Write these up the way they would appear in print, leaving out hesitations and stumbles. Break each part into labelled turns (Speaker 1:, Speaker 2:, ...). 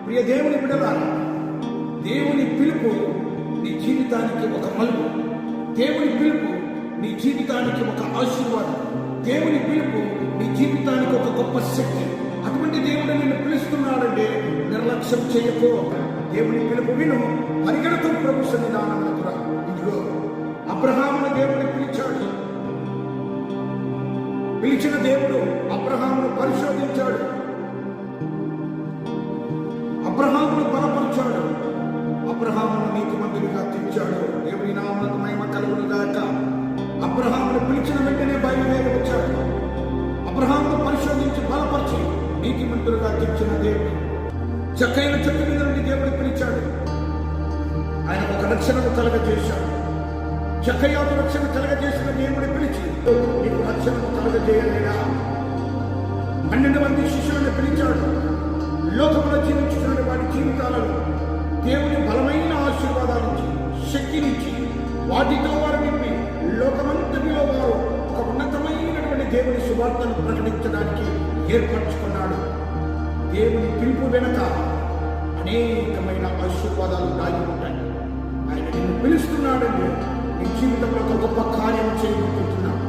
Speaker 1: ప్రియ దేవుని బిడ్డలారా, దేవుని పిలుపు నీ జీవితానికి ఒక మలుపు. దేవుని పిలుపు నీ జీవితానికి ఒక ఆశీర్వాదం. దేవుని పిలుపు నీ జీవితానికి ఒక గొప్ప శక్తి. అటువంటి దేవుడు నిన్ను పిలుస్తున్నాడంటే నిర్లక్ష్యం చేయకో. దేవుని పిలుపు విను, పరిగెడుతూ ప్రభు సన్నిధానమునకు రా. ఇదిగో అబ్రహామును దేవుడు పిలిచాడు. పిలిచిన దేవుడు అబ్రహామును పరిశోధించాడు, అబ్రహామును బలపరిచాడు, అబ్రహామును నీతిమంతుడిగా తీర్చాడు. దేవుని నామమునకు మహిమ కలుగును గాక. అబ్రహామును పిలిచిన వెంటనే బయలుదేరి వచ్చాడు. అబ్రహామును పరిశోధించి బలపరిచి నీతిమంతులుగా తీర్చిన దేవుడు. చక్కైన చెట్టు మీద నుండి దేవుడు పిలిచాడు. ఆయన ఒక రక్షణను కలగజేశాడు. చక్కయ్యకు రక్షణ కలగజేసిన దేవుడు పిలిచి నీకు రక్షణను కలగజేయలేదా? 12 మంది శిష్యులను పిలిచాడు. లోకములో జీవించుతున్న వారి జీవితాలను దేవుని బలమైన ఆశీర్వాదాలించి శక్తినిచ్చి వాటితో వారు నింపి లోకమంతటిలో వారు ఒక ఉన్నతమైనటువంటి దేవుని సువార్తను ప్రకటించడానికి ఏర్పరచుకున్నాడు. దేవుని పిలుపు వెనుక అనేకమైన ఆశీర్వాదాలు దాగి ఉంటాయి. ఆయన నిన్ను పిలుస్తున్నాడంటే నీ జీవితంలో ఒక గొప్ప కార్యం చేయబోతున్నాడు.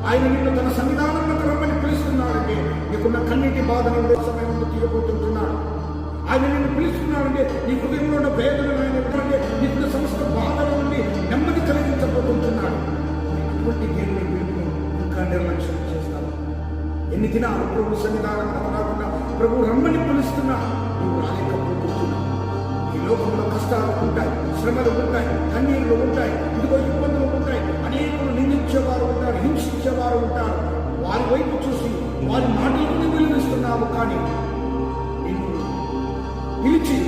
Speaker 1: ఆయన నిన్ను తన సన్నిధానంలో రమ్మని పిలుస్తున్నాడంటే నీకున్న కన్నీటి బాధ నుండి సమయంలో తీయబోతుంటున్నాడు. ఆయన నిన్ను పిలుస్తున్నాడంటే నీ హృదయంలో ఉన్న వేదనలు ఆయన ఎక్కడంటే నీకున్న సమస్త బాధల నుండి నెమ్మది కలిగించబోతుంటున్నాడు. ఇటువంటి దేవుని పిలుపును ఇంకా నిర్లక్ష్యం చేస్తావు. ఎన్ని దినాలు ప్రభు సన్నిధానంలో రాకుండా ప్రభు రమ్మని పిలుస్తున్నా నువ్వు రాలేకపోతున్నావు. ఈ లోకంలో కష్టాలు ఉంటాయి, శ్రమలు ఉంటాయి, కన్నీళ్లు ఉంటాయి, ఇదిగో ఇబ్బందులు ఉంటాయి. అనేకులు నిందించేవారు ఉంటారు, హింసించేవారు ఉంటారు. వారి వైపు చూసి వారి మాటలను విలువిస్తున్నావు. కానీ నిన్ను పిలిచి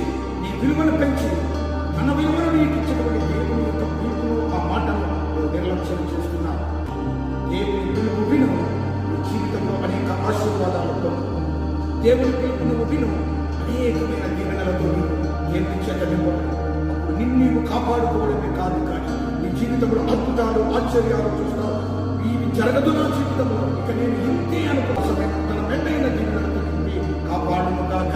Speaker 1: నీ విలువను పెంచి తన విలువను నీకు ఇచ్చినటువంటి దేవుని యొక్క పిలుపును, ఆ మాటను నువ్వు నిర్లక్ష్యం చేస్తున్నావు. దేవుని పిలుపు విను, నీ జీవితంలో అనేక ఆశీర్వాదాలతో. దేవుని పిలుపు నువ్వు విను, అనేకమైన దీవెనలతో అప్పుడు నిన్ను కాపాడుకోవడమే కాదు, కానీ నీ జీవితంలో అద్భుతాలు ఆశ్చర్యాలు చూస్తావు. ఇవి జరగదు నా జీవితంలో, ఇక నేను ఇంతే అనుకోసమే తన మెండైన దీవెనలతో కాపాడును కాక.